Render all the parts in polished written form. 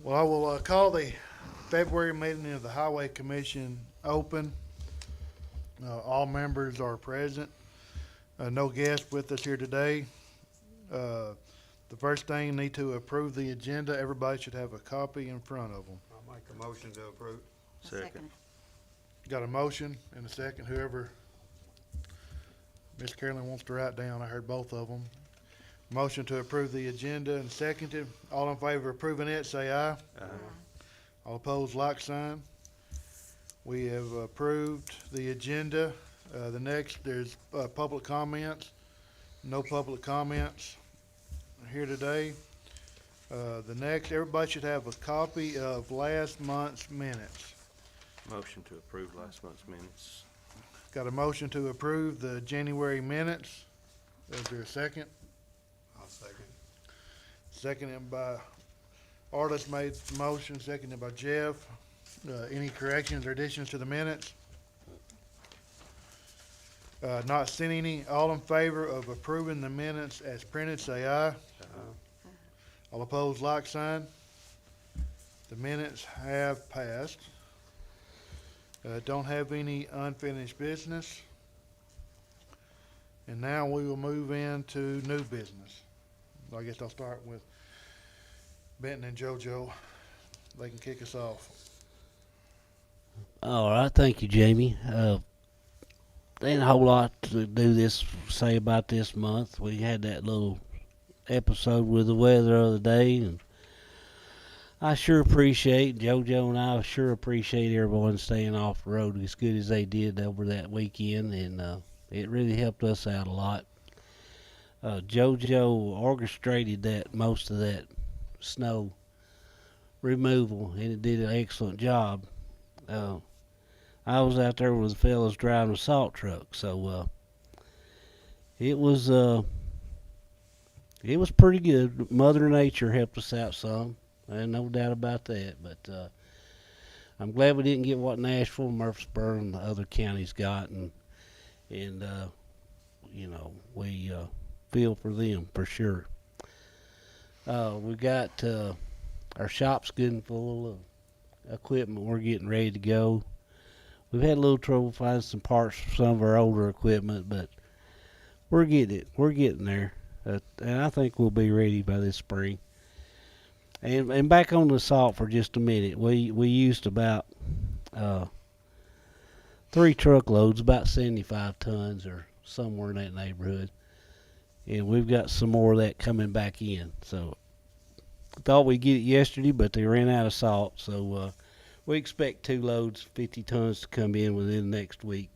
Well, I will call the February meeting of the Highway Commission open. All members are present. No guests with us here today. Uh, the first thing, need to approve the agenda. Everybody should have a copy in front of them. I'll make a motion to approve. Second. Got a motion and a second. Whoever Miss Carolyn wants to write down, I heard both of them. Motion to approve the agenda and seconded. All in favor of approving it, say aye. All opposed, like sign. We have approved the agenda. The next, there's public comments. No public comments here today. The next, everybody should have a copy of last month's minutes. Motion to approve last month's minutes. Got a motion to approve the January minutes. Is there a second? I'll second. Seconded by Artis made the motion, seconded by Jeff. Any corrections or additions to the minutes? Not seeing any. All in favor of approving the minutes as printed, say aye. All opposed, like sign. The minutes have passed. Don't have any unfinished business. And now we will move into new business. I guess I'll start with Benton and JoJo. They can kick us off. All right, thank you, Jamie. Ain't a whole lot to say about this month. We had that little episode with the weather the other day, and I sure appreciate, JoJo and I sure appreciate everyone staying off the road as good as they did over that weekend, and it really helped us out a lot. JoJo orchestrated most of that snow removal, and it did an excellent job. I was out there with the fellas driving a salt truck, so it was pretty good. Mother Nature helped us out some, and no doubt about that. But I'm glad we didn't get what Nashville, Murfreesboro, and the other counties got, and we feel for them for sure. We got our shop's good and full of equipment. We're getting ready to go. We've had a little trouble finding some parts for some of our older equipment, but we're getting it. We're getting there, and I think we'll be ready by this spring. And back on the salt for just a minute. We used about 3 truckloads, about 75 tons or somewhere in that neighborhood, and we've got some more of that coming back in. So I thought we'd get it yesterday, but they ran out of salt, so we expect 2 loads, 50 tons to come in within the next week,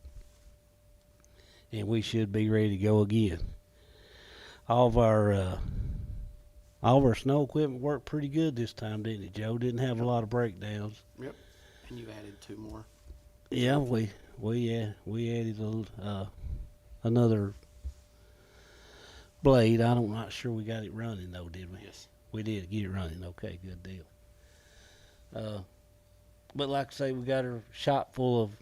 and we should be ready to go again. All of our snow equipment worked pretty good this time, didn't it, Joe? Didn't have a lot of breakdowns. Yep. And you added 2 more. Yeah, we added another blade. I'm not sure we got it running though, did we? Yes. We did get it running. Okay, good deal. But like I say, we got our shop full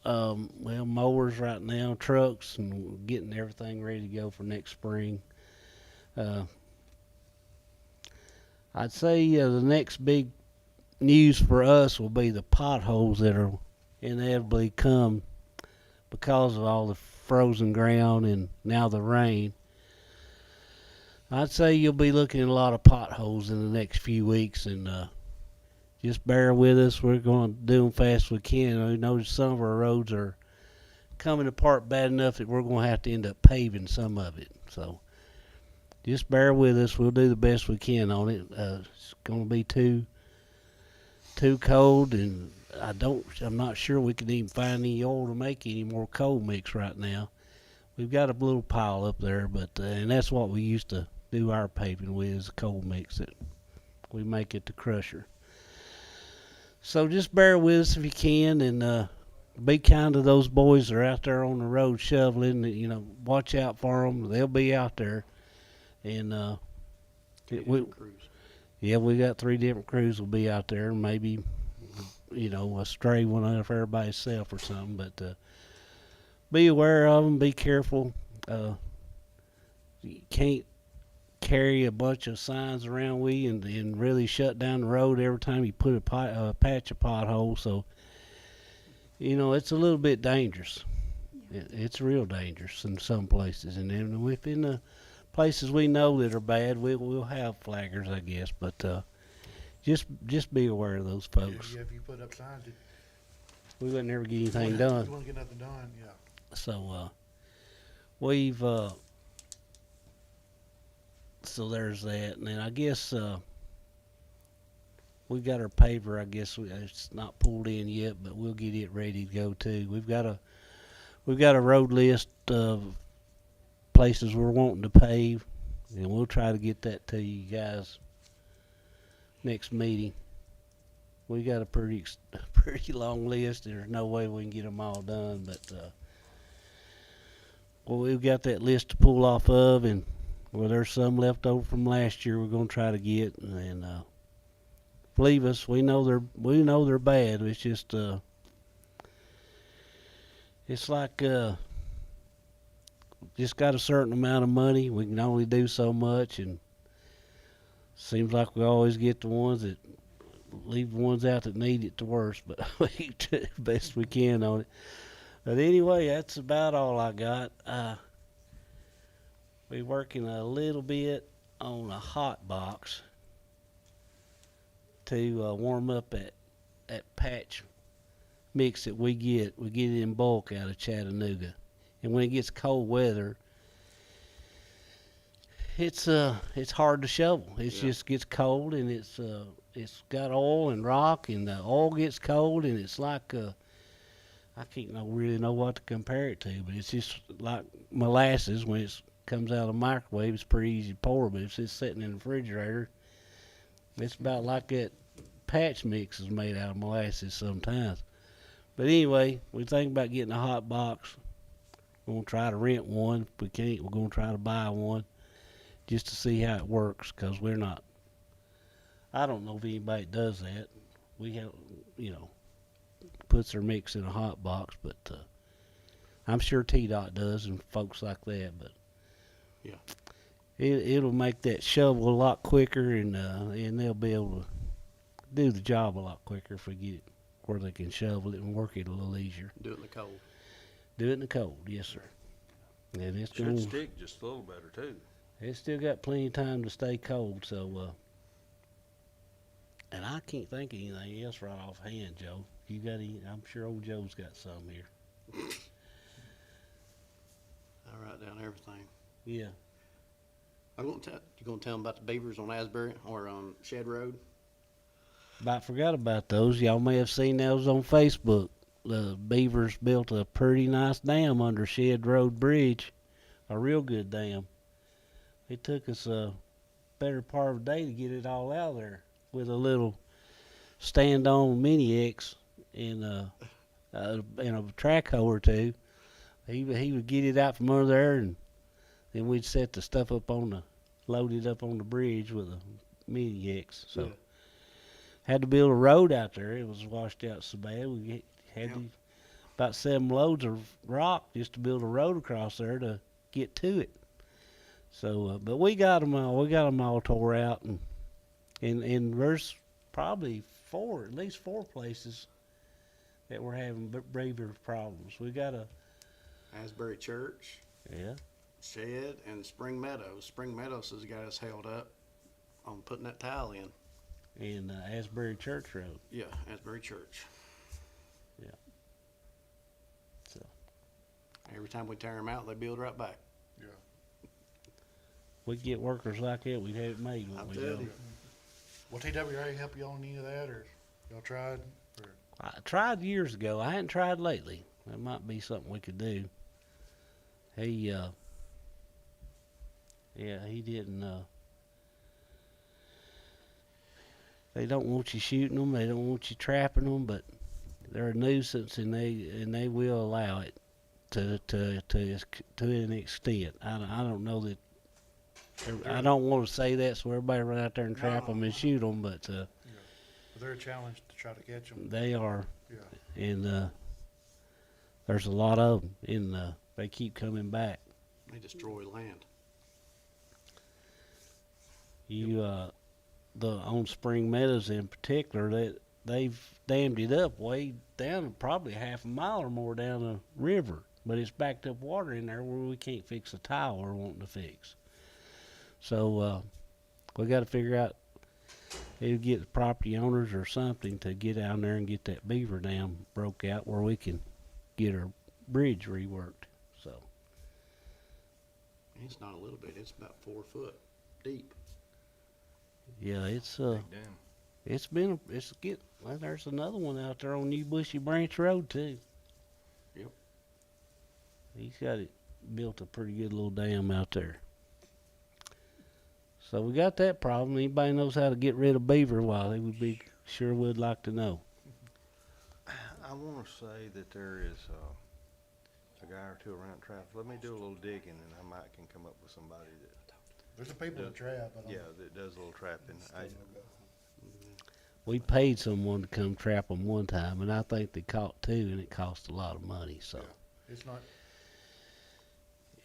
of mowers right now, trucks, and getting everything ready to go for next spring. I'd say the next big news for us will be the potholes that are inevitably come because of all the frozen ground and now the rain. I'd say you'll be looking at a lot of potholes in the next few weeks, and just bear with us. We're going to do them fast as we can. We know some of our roads are coming apart bad enough that we're going to have to end up paving some of it. So just bear with us. We'll do the best we can on it. It's going to be too cold, and I'm not sure we can even find any oil to make any more coal mix right now. We've got a little pile up there, but and that's what we used to do our paving with, is coal mix that we make at the crusher. So just bear with us if you can, and be kind to those boys that are out there on the road shoveling. Watch out for them. They'll be out there. And Crews. yeah, we got 3 different crews will be out there. Maybe a stray one off everybody's self or something. But be aware of them. Be careful. You can't carry a bunch of signs around and really shut down the road every time you put a patch of pothole. So, it's a little bit dangerous. It's real dangerous in some places. And then within the places we know that are bad, we'll have flaggers, I guess. But just be aware of those folks. Yeah, if you put up signs, We wouldn't ever get anything you done. won't get nothing done, yeah. So we've so there's that, and then I guess we got our paver. I guess it's not pulled in yet, but we'll get it ready to go too. We've got a road list of places we're wanting to pave, and we'll try to get that to you guys next meeting. We got a pretty long list. There's no way we can get them all done, but well, we've got that list to pull off of, and there's some left over from last year we're gonna try to get, and believe us, we know they're bad. It's just it's like just got a certain amount of money. We can only do so much, and seems like we always get the ones that leave the ones out that need it the worst, but we do the best we can on it. But anyway, that's about all I got. We're working a little bit on a hot box to warm up that patch mix that we get. We get it in bulk out of Chattanooga, and when it gets cold weather, it's hard to shovel. It just gets cold, and it's got oil and rock, and the oil gets cold, and it's like I can't really know what to compare it to, but it's just like molasses when it comes out of the microwave. It's pretty easy to pour, but if it's sitting in the refrigerator, it's about like that patch mix is made out of molasses sometimes. But anyway, we think about getting a hot box. We're going to try to rent one. If we can't, we're going to try to buy one just to see how it works, because I don't know if anybody does that. We have, puts their mix in a hot box, but I'm sure TDOT does and folks like that. But Yeah. it'll make that shovel a lot quicker, and they'll be able to do the job a lot quicker if we get it where they can shovel it and work it a little easier. Do it in the cold. Do it in the cold, yes sir. And it's Should going. stick just a little better too. It's still got plenty of time to stay cold, so and I can't think of anything else right offhand, Joe. You got any? I'm sure old Joe's got some here. I write down everything. Yeah. You gonna tell them about the beavers on Asbury or on Shed Road? About forgot about those. Y'all may have seen those on Facebook. The Beavers built a pretty nice dam under Shed Road Bridge, a real good dam. It took us a better part of a day to get it all out of there with a little stand-on Mini X and a track hoe or two. He would get it out from under there, and then we'd set the stuff load it up on the bridge with a Mini X. So. Yeah. Had to build a road out there. It was washed out so bad. We had about 7 loads of rock just to build a road across there to get to it. So, but we got them all. We got them all tore out, and there's probably at least four places that we're having beaver problems. We got Asbury Church, yeah. Shed, and Spring Meadows. Spring Meadows has got us held up on putting that tile in. In Asbury Church Road. Yeah, Asbury Church. Yeah. So Every time we tear them out, they build right back. we get workers like that, we'd have it made, I'll wouldn't we, tell Joe? you. Will TWA help you on any of that, or y'all tried? Or I tried years ago. I hadn't tried lately. That might be something we could do. He didn't. They don't want you shooting them. They don't want you trapping them, but they're a nuisance, and they will allow it to an extent. I don't know that. I don't want to say that so everybody run out there and trap them and shoot them, but but they're a challenge to try to catch them. they are. Yeah. And there's a lot of them, and they keep coming back. They destroy land. You, on Spring Meadows in particular, they've dammed it up way down, probably half a mile or more down the river. But it's backed up water in there where we can't fix a tile we're wanting to fix. So, we gotta figure out, either get the property owners or something to get down there and get that beaver dam broke out where we can get our bridge reworked. So, It's not a little bit, it's about 4 foot deep. yeah, it's, Big dam. well, there's another one out there on New Bushy Branch Road too. Yep. He's got it built a pretty good little dam out there. So we got that problem. Anybody knows how to get rid of beaver, well, they would like to know. I wanna say that there is, a guy or two around traffic. Let me do a little digging and I might can come up with somebody that, There's some people that trap, I don't yeah, know. that does a little trapping. We paid someone to come trap them one time, and I think they caught two, and it cost a lot of money. So It's not,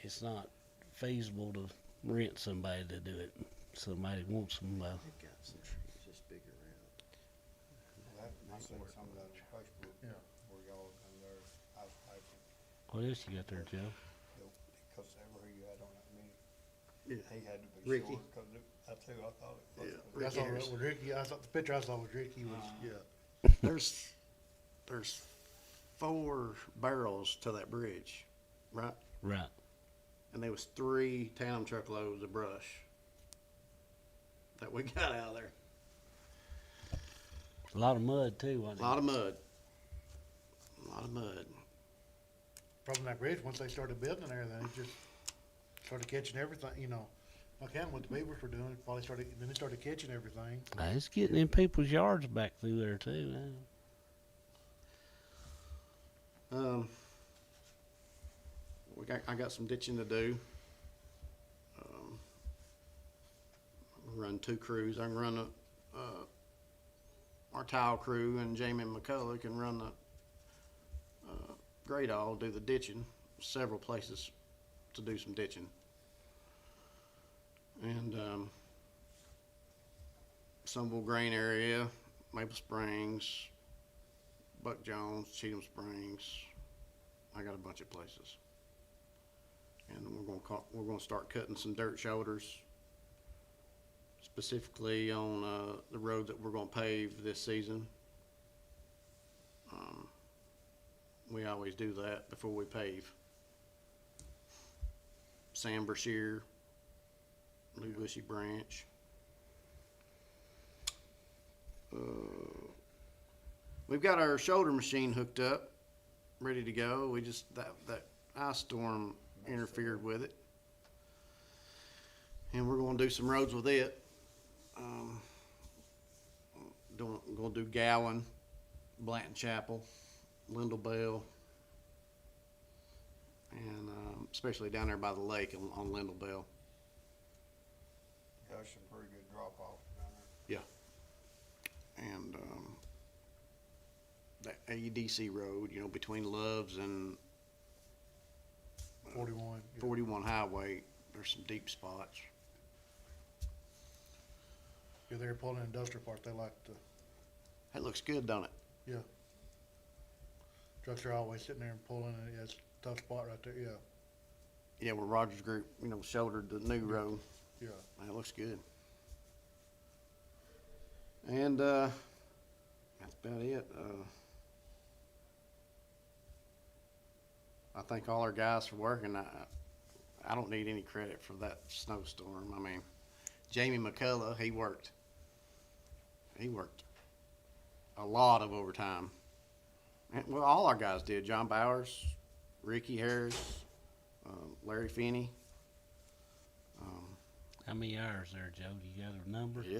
it's not feasible to rent somebody to do it. Somebody wants some. They've got some trees just big around. I seen some of that on Facebook. Yeah. Where y'all in there, I was typing, What else you got there, Joe? because every you had on that meeting, Yeah. he had to be Ricky. short, cause that's who I thought it was. Yeah, I Ricky saw Harris. it with Ricky, I saw, the picture I saw with Ricky was, There's 4 barrels to that bridge, right? Right. And there was 3 tandem truckloads of brush that we got out of there. A lot of mud too, A wasn't lot of mud. A lot of mud. From that bridge, once they started building and everything, it just started catching everything, you know. Like kind of what the beavers were doing, probably started, then they started catching everything. it? It's getting in people's yards back through there too. I got some ditching to do. Run 2 crews. I can run our tile crew, and Jamie McCullough can run the grade all, do the ditching. Several places to do some ditching. And Sunville Grain area, Maple Springs, Buck Jones, Cheatham Springs. I got a bunch of places. And we're gonna start cutting some dirt shoulders, specifically on the road that we're gonna pave this season. We always do that before we pave. Sam Brashear, New Bushy Branch. We've got our shoulder machine hooked up, ready to go. We just, that ice storm interfered with it. And we're gonna do some roads with it. Gonna do Gowan, Blanton Chapel, Lindell Bell, and especially down there by the lake on Lindell Bell. Got some pretty good drop off down there. And that AEDC road, between Loves and 41. 41 Highway, there's some deep spots. Yeah, they're pulling an industrial park, they like to, That looks good, don't it? trucks are always sitting there and pulling, and yeah, it's a tough spot right there, yeah, Yeah, where Rogers Group, shouldered the new road. yeah. That looks good. And that's about it. I thank all our guys for working. I don't need any credit for that snowstorm. I mean, Jamie McCullough, he worked a lot of overtime. And, well, all our guys did. John Bowers, Ricky Harris, Larry Finney. How many hours there, Joe? Do you got a number? Yeah,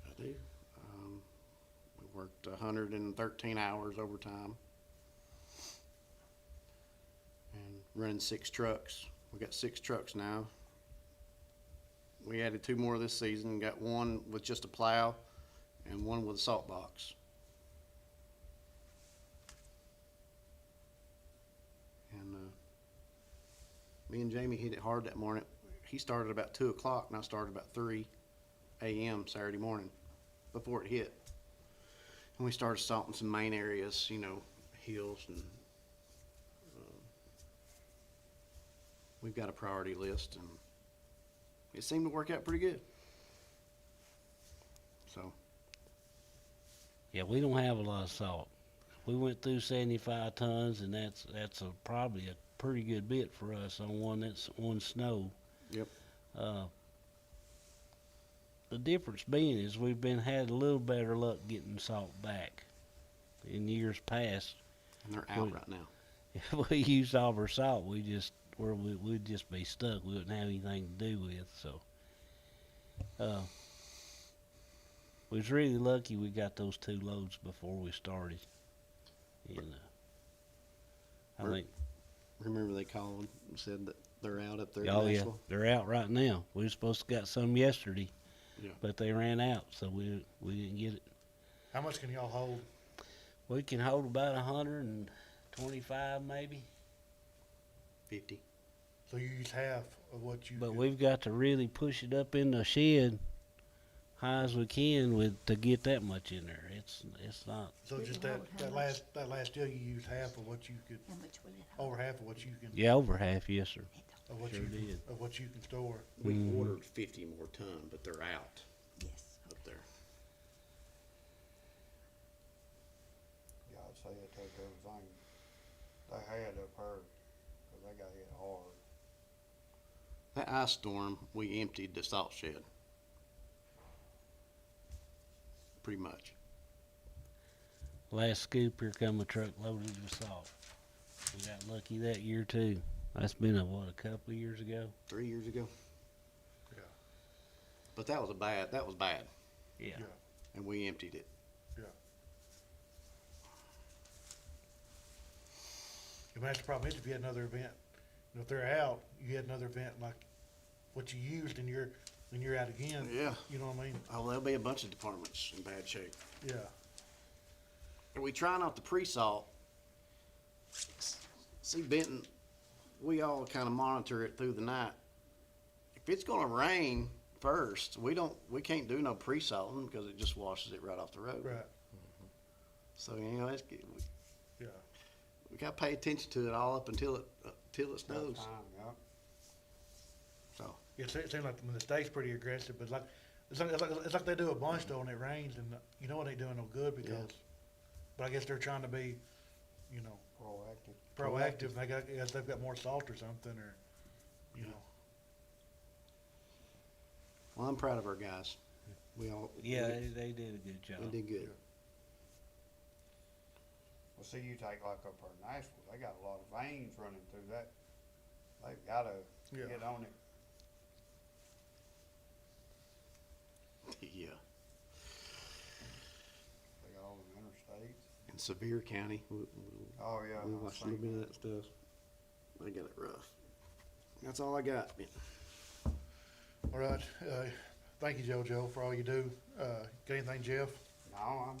I do. We worked 113 hours overtime. And running 6 trucks. We got 6 trucks now. We added 2 more this season. Got one with just a plow and one with a salt box. And me and Jamie hit it hard that morning. He started about 2 o'clock and I started about 3. a.m. Saturday morning before it hit. And we started salting some main areas, you know, hills and, we've got a priority list and it seemed to work out pretty good. So, Yeah, we don't have a lot of salt. We went through 75 tons, and that's probably a pretty good bit for us on one snow. Yep. The difference being is we've had a little better luck getting salt back in years past. and they're out Good. right now. If we used all of our salt, we'd just be stuck. We wouldn't have anything to do with. So, we was really lucky we got those 2 loads before we started. And I We're- think, Remember they called and said that they're out up there in oh yeah, Nashville? they're out right now. We were supposed to got some yesterday, Yeah. but they ran out, so we didn't get it. How much can y'all hold? We can hold about 125 maybe, 50. So you use half of what you. but could- we've got to really push it up in the shed high as we can to get that much in there. It's not. So just Didn't hold how that last deal, you use half of what you could, How much will it hold? over half of what you can, Yeah, over half, yes sir. of what sure you, did. of what you can store. We Mhm. ordered 50 more ton, but they're out Yes. up there. Yeah, I'd say it take everything they had up there, 'cause they got hit hard. That ice storm, we emptied the salt shed. Pretty much. Last scoop, here come a truck loaded with salt. We got lucky that year too. That's been a couple of years ago? 3 years ago. Yeah. But that was bad. Yeah. Yeah. And we emptied it. I mean, that's the problem is if you had another event, if they're out, you had another event like what you used and you're out again. Yeah. You know what I mean? Oh, there'll be a bunch of departments in bad shape. Yeah. And we try not to pre-salt. See, Benton, we all kind of monitor it through the night. If it's gonna rain first, we can't do no pre-salting because it just washes it right off the road. Right. So, you know, Yeah. we gotta pay attention to it all up until it snows. Time, yeah. So, It seems like the state's pretty aggressive, but it's like they do a bunch though when it rains and you know it ain't doing no good because, but I guess they're trying to be, you know, Proactive. proactive. I guess they've got more salt or something or, you know. well, I'm proud of our guys. We all. Yeah, they did a good job. They did good. Well, see, you take like up there in Nashville, they got a lot of veins running through that. They've gotta Yeah. get on it. Yeah. They got all them interstates. In Sevier County, Oh, yeah. we I've watched a little seen bit of that stuff. They got it rough. That's all I got. All right. Thank you, JoJo, for all you do. Got anything, Jeff? No,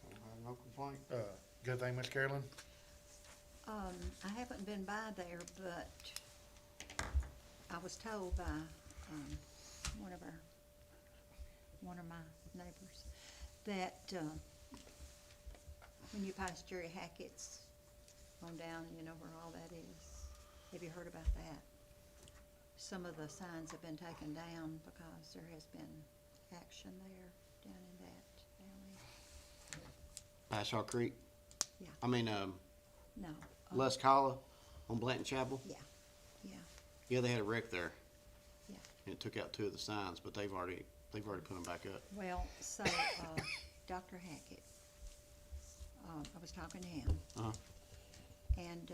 don't have no complaint. Got anything, Miss Carolyn? I haven't been by there, but I was told by, one of my neighbors that, when you pass Jerry Hackett's on down, you know where all that is. Have you heard about that? Some of the signs have been taken down because there has been action there down in that alley. Pashaw Creek. Yeah. I mean, No. Les Calla on Blanton Chapel. Yeah. Yeah, they had a wreck there. Yeah. And it took out 2 of the signs, but they've already put them back up. Well, so, Dr. Hackett, I was talking to him. Uh-huh. And,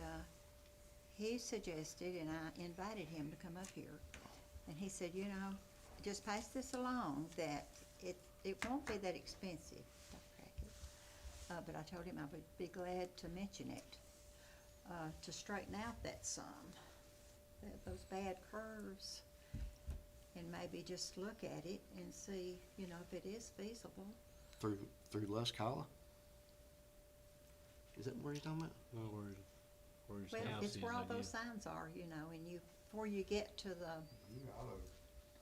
he suggested, and I invited him to come up here, and he said, you know, just pass this along, that it won't be that expensive, Dr. Hackett. But I told him I would be glad to mention it, to straighten out that those bad curves, and maybe just look at it and see, you know, if it is feasible. Through Les Calla. Is that where you're talking about? No, where's Well, the house it's is, where all I those guess. signs are, you know, and you before you get to the, You got other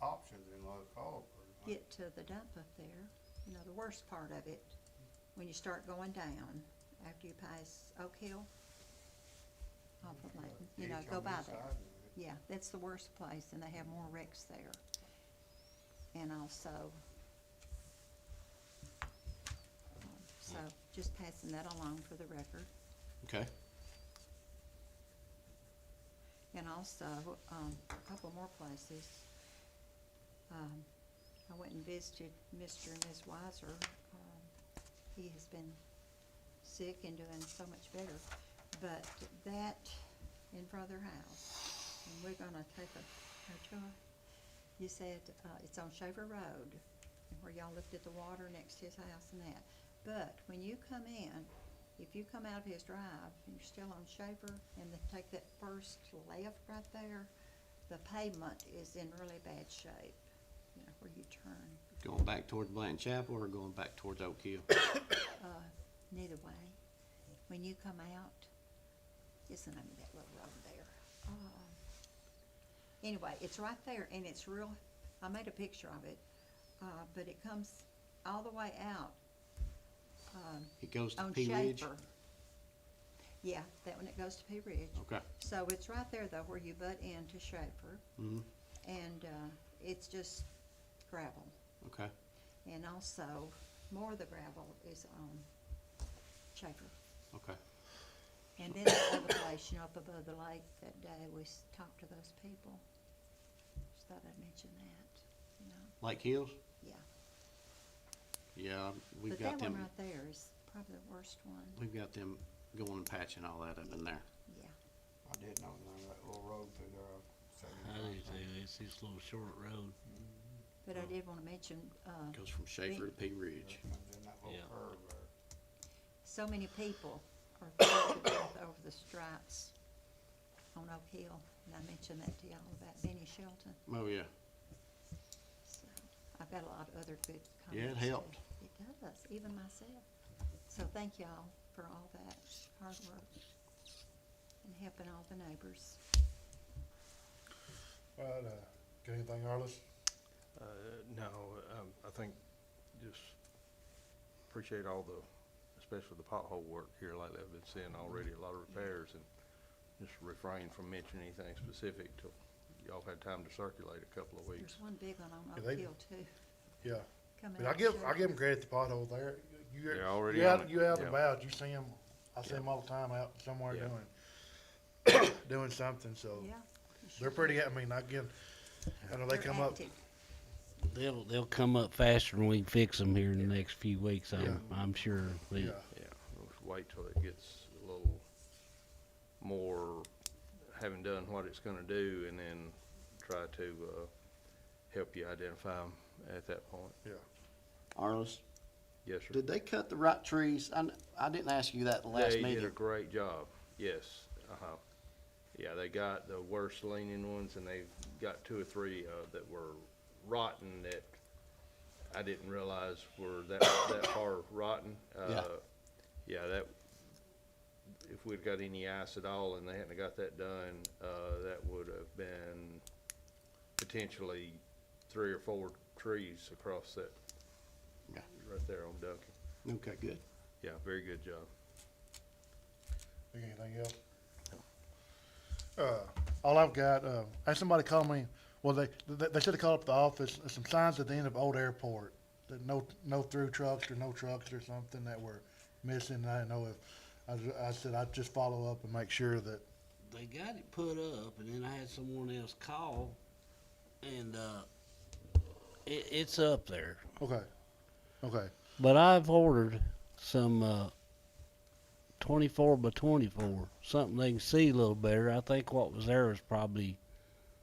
options in Love Call, pretty much. get to the dump up there, you know, the worst part of it, when you start going down, after you pass Oak Hill, off of Layton, you know, Ditch go on by this there. side and it- Yeah, that's the worst place, and they have more wrecks there. And also, so just passing that along for the record. Okay. And also, a couple more places. I went and visited Mr. and Ms. Weiser. He has been sick and doing so much better. But that in front of their house, and we're gonna take a tour. You said, it's on Shaver Road, where y'all looked at the water next to his house and that. But when you come in, if you come out of his drive and you're still on Shaver and then take that first left right there, the pavement is in really bad shape, you know, where you turn, Going back towards Blanton Chapel or going back towards Oak Hill? neither way. When you come out, it's the name of that little road there. Anyway, it's right there and it's real, I made a picture of it, but it comes all the way out, It goes to on Pea Ridge? Schaefer. Yeah, that one that goes to Pea Ridge. Okay. So it's right there though where you butt into Schaefer, Mm-hmm. and it's just gravel. Okay. And also, more of the gravel is on Schaefer. Okay. And then the other place, you know, up above the lake that day, we talked to those people. Just thought I'd mention that, you know, Lake Hills? yeah. Yeah, we've But got that one them. right there is probably the worst one, We've got them going and patching all that up in there. yeah. I did know that little road through there. I do too. It's this little short road. But I did wanna mention, Goes from Schaefer to Pea Ridge. Comes in that little Yeah. curve there. so many people are affected over the stripes on Oak Hill, and I mentioned that to y'all about Benny Shelton. Oh, yeah. So, I've got a lot of other good comments. Yeah, it too. helped. It does, even myself. So thank y'all for all that hard work and helping all the neighbors. All right, got anything, Arliss? No, I think just appreciate all the, especially the pothole work here lately. I've been seeing already a lot of repairs, and just refrain from mentioning anything specific till y'all have had time to circulate a couple of weeks. There's one big one on Yeah, Oak they- Hill too. Yeah, coming but I out give Schaefer. them credit, the pothole there. They're already You on out, it, you out and yeah. about, you see them, I see Yeah. them all the time out somewhere Yeah. doing something, so. Yeah. They're pretty, I mean, I know they They're come up, active. They'll come up faster than we can fix them here in the next few weeks. Yeah. I'm sure. yeah, Yeah, we'll just wait till it gets a little more, having done what it's gonna do, and then try to, help you identify them at that point. Arliss, Yes, sir. did they cut the right trees? I didn't ask you that the last They did a meeting. great job, yes, Yeah, they got the worst leaning ones, and they've got two or three, that were rotten that I didn't realize were that far rotten. Yeah. Yeah, that, if we'd got any ice at all and they hadn't got that done, that would have been potentially 3 or 4 trees across that, Yeah. right there on Duncan. Okay, good. Yeah, very good job. anything else? All I've got, had somebody call me, well, they should have called up the office, there's some signs at the end of Old Airport, that no through trucks or no trucks or something that were missing, and I didn't know if, I said I'd just follow up and make sure that, They got it put up, and then I had someone else call, and it's up there. okay, But I've ordered some 24 by 24, something they can see a little better. I think what was there was probably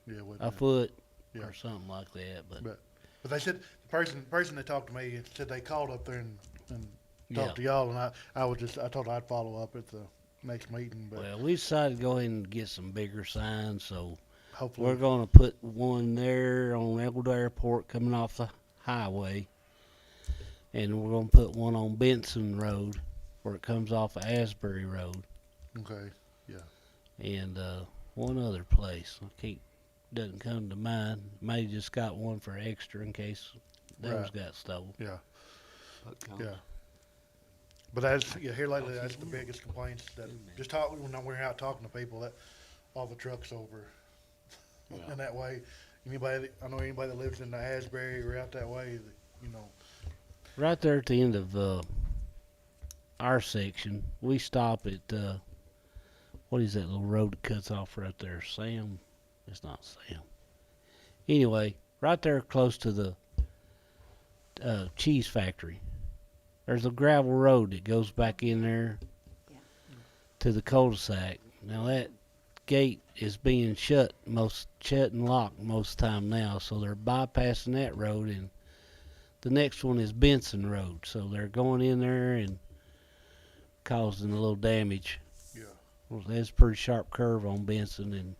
yeah, with a foot Yeah. or something like that. But But they said, the person that talked to me said they called up there and yeah, talked to y'all, and I told her I'd follow up at the next meeting, but well, we decided to go ahead and get some bigger signs, so we're hopefully, gonna put one there on Old Airport coming off the highway, and we're gonna put one on Benson Road where it comes off of Asbury Road, okay, and one other place. I can't doesn't come to mind. May just got one for extra in case those Right. got stolen. Yeah. Yeah. But that's, yeah, here lately, that's the biggest complaints that, just talk, when we're out talking to people, that all the trucks over. Yeah. And that way, I know anybody that lives in the Asbury or out that way, that, you know, Right there at the end of our section, we stop at what is that little road that cuts off right there? Sam? It's not Sam. Anyway, right there close to the cheese factory, there's a gravel road that goes back in there Yeah. to the cul-de-sac. Now that gate is being shut and locked most of the time now, so they're bypassing that road, and the next one is Benson Road, so they're going in there and causing a little damage. yeah. Well, there's a pretty sharp curve on Benson, and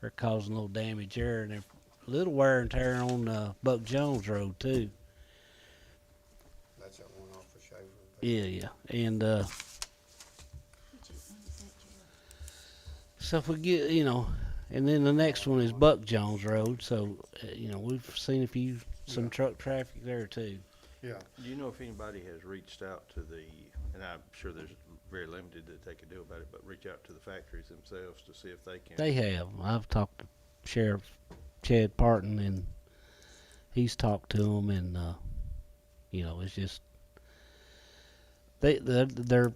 they're causing a little damage there, and they're a little wear and tear on Buck Jones Road too. That's that one off of Shaver. Yeah, and Which is, when is that, Gerald? so if we get, and then the next one is Buck Jones Road, so we've seen some Yeah. truck traffic there too. Yeah, Do you know if anybody has reached out to and I'm sure there's very limited that they could do about it, but reach out to the factories themselves to see if they can? They have. I've talked to Sheriff Chad Parton, and he's talked to them, and it's just they're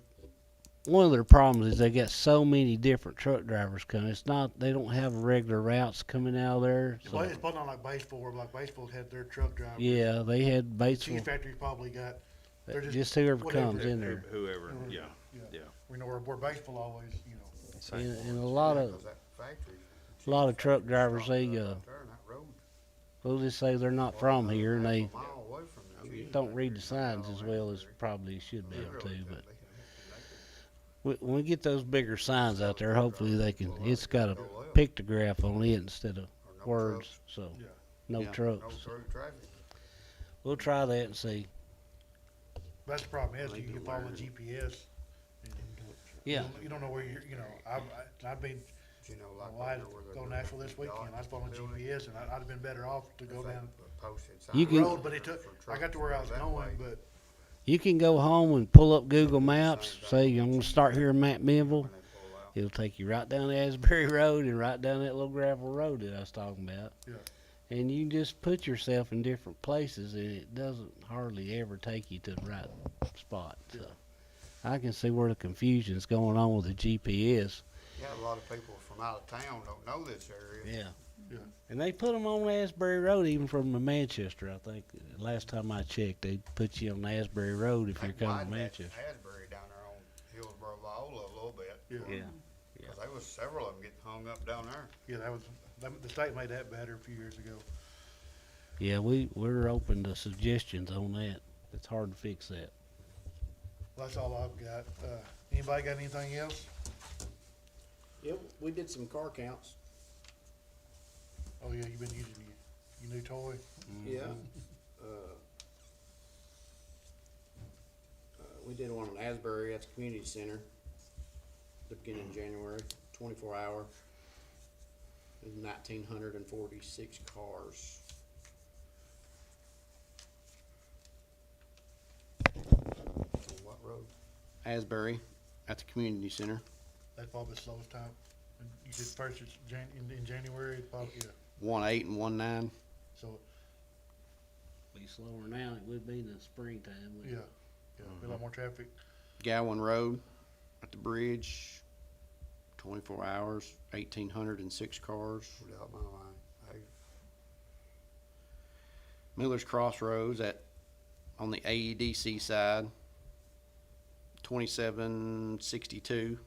one of their problems is they got so many different truck drivers coming. It's not they don't have regular routes coming out of there. it's So, probably not like baseball, where like baseball had their truck drivers. yeah, they had Cheese Batesville. factory's probably got, they're Just whoever whatever. comes in there. Whoever, Mhm. yeah, Yeah. yeah. we know where baseball always, And a lot of truck drivers, we'll just say they're not from here, and they don't read the signs as well as probably should be able to. But when we get those bigger signs out there, hopefully they can. It's got a pictograph on it instead of words, so yeah. no Yeah. No trucks. through traffic. We'll try that and see. That's the problem is, you can follow the GPS. and Yeah. You don't know where I've been, You know, like well, I had over where to the go to Nashville this weekend, I was following GPS, and I'd have been better off to go down You the can- road, but I got to where I was going, but, You can go home and pull up Google Maps. Say I'm gonna start here in Matt Minville. It'll take you right down the Asbury Road and right down that little gravel road that I was talking about. Yeah. And you can just put yourself in different places, and it doesn't hardly ever take you to the right spot. So I can see where the confusion's going on with the GPS. Yeah, a lot of people from out of town don't know this area. Yeah. Yeah. And they put them on Asbury Road even from the Manchester. I think last time I checked, they put you on Asbury Road if They you're coming to widened that Manchester. Asbury down there on Hillsborough Viola a little bit. yeah. Yeah. 'Cause there was several of them getting hung up down there. Yeah, the state made that better a few years ago. Yeah, we're open to suggestions on that. It's hard to fix that. Well, that's all I've got. Anybody got anything else? Yep, we did some car counts. Oh, yeah, you've been using your new toy? Yeah. We did one in Asbury at the community center, the beginning of January, 24 hour. 1,946 cars. On what road? Asbury at the community center. That's probably the slowest time. And you said first it's in January, probably, yeah. 1.8 and 1.9. So, Be slower now. It would be in the springtime. wouldn't yeah, it? be a lot more traffic. Gowan Road at the bridge, 24 hours, 1,806 cars. Without my line. Hey, Miller's Crossroads on the AEDC side, 2762,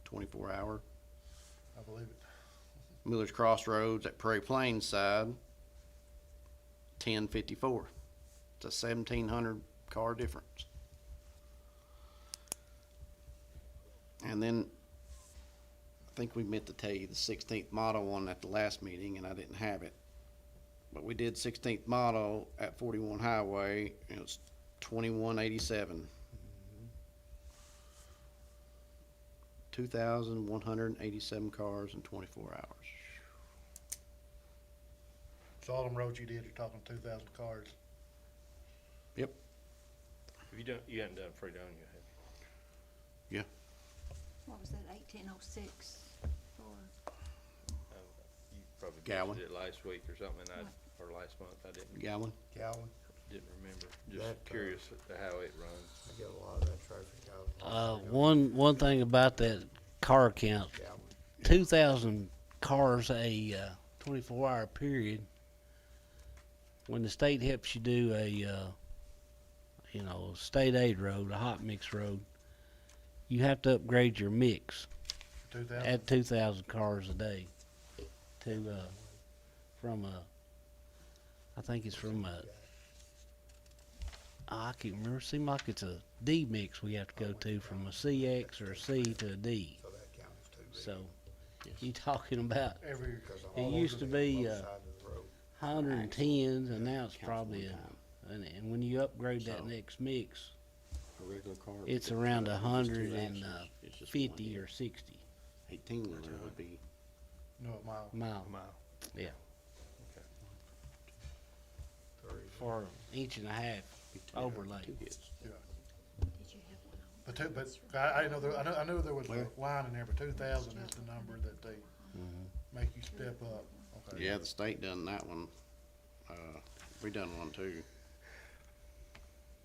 24 hour. I believe it. Miller's Crossroads at Prairie Plains side, 1054. It's a 1,700 car difference. And then I think we meant to tell you the 16th model one at the last meeting, and I didn't have it. But we did 16th model at 41 Highway, and it was 2187. 2,187 cars in 24 hours. So all them roads you did, you're talking 2,000 cars. You haven't done Fredonia, have you? What was that, 1806 for? You probably Gowan. mentioned it last week or something, and or last month, I didn't Gowan? Gowan, remember. That, Just curious as to how it runs. I get a lot of that traffic out. One thing about that car count, Gowan. 2,000 cars a 24-hour period. When the state helps you do a state aid road, a hot mix road, you have to upgrade your mix 2,000. at 2,000 cars a day to from a, I think it's from a, I can't remember. Seems like it's a D mix we have to go to from a CX or a C to a D. So that count is too big. So you talking about Every, Because it all used of to them be, on both sides of the road. 110s, and now it's Counts probably one a, time. and when you upgrade that So- next mix, A regular car. it's with around just two 150 axles, or 60 18-wheeler would be, no, mile. mile Mile. for inch and a half overlay. two hits. Did you have one on? But I didn't know I knew there was Where? a line in there, but 2,000 is the number that they make you step up. Okay. Yeah, the state done that one. We done one too.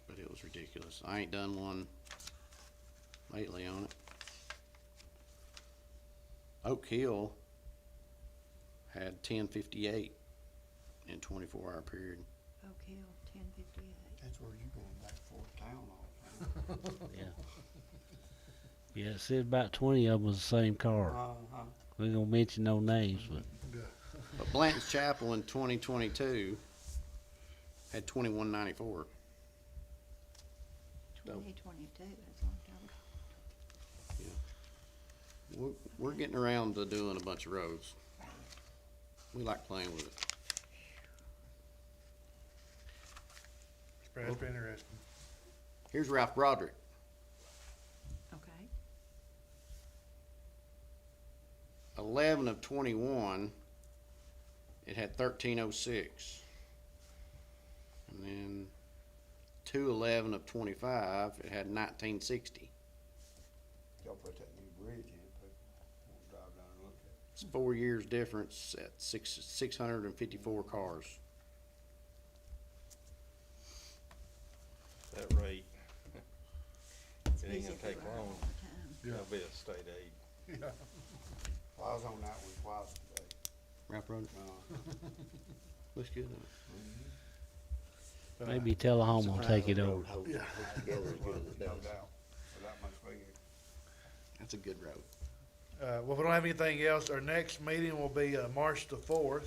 But it was ridiculous. I ain't done one lately on it. Oak Hill had 1058 in 24-hour period. Oak Hill, 1058. That's where you going back for town all. Yeah, it said about 20 of them was the same car. Uh-huh. We ain't gonna mention no names, but But Blanton's Chapel in 2022 had 2194. 2022, that's a long time ago. We're getting around to doing a bunch of roads. We like playing with it. It's pretty interesting. Here's Ralph Broderick. Okay, 11 of 21, it had 1306. And then 211 of 25, it had 1960. Y'all put that new bridge in, people won't drive down and look at it. It's 4 years difference at 654 cars. That rate, it's It ain't busy gonna take around long. all the time. Yeah. that'll be a state aid. Yeah. Well, I was on that one twice today. Ralph Broderick, looks good. Doesn't it? maybe Tullahoma will take it over. Yeah. No doubt, for that much bigger. That's a good road. Well, if we don't have anything else, our next meeting will be March the 4th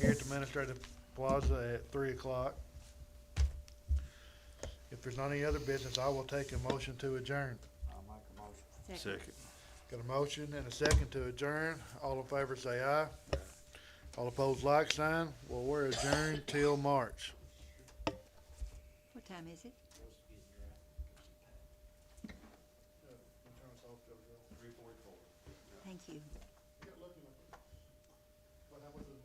here at the Administrative Plaza at 3 o'clock. If there's not any other business, I will take a motion to adjourn. I'll make a motion. Second. Got a motion and a second to adjourn. All in favor say aye. All opposed, like sign. Well, we're adjourned till March. What time is it? Thank you. What happened with the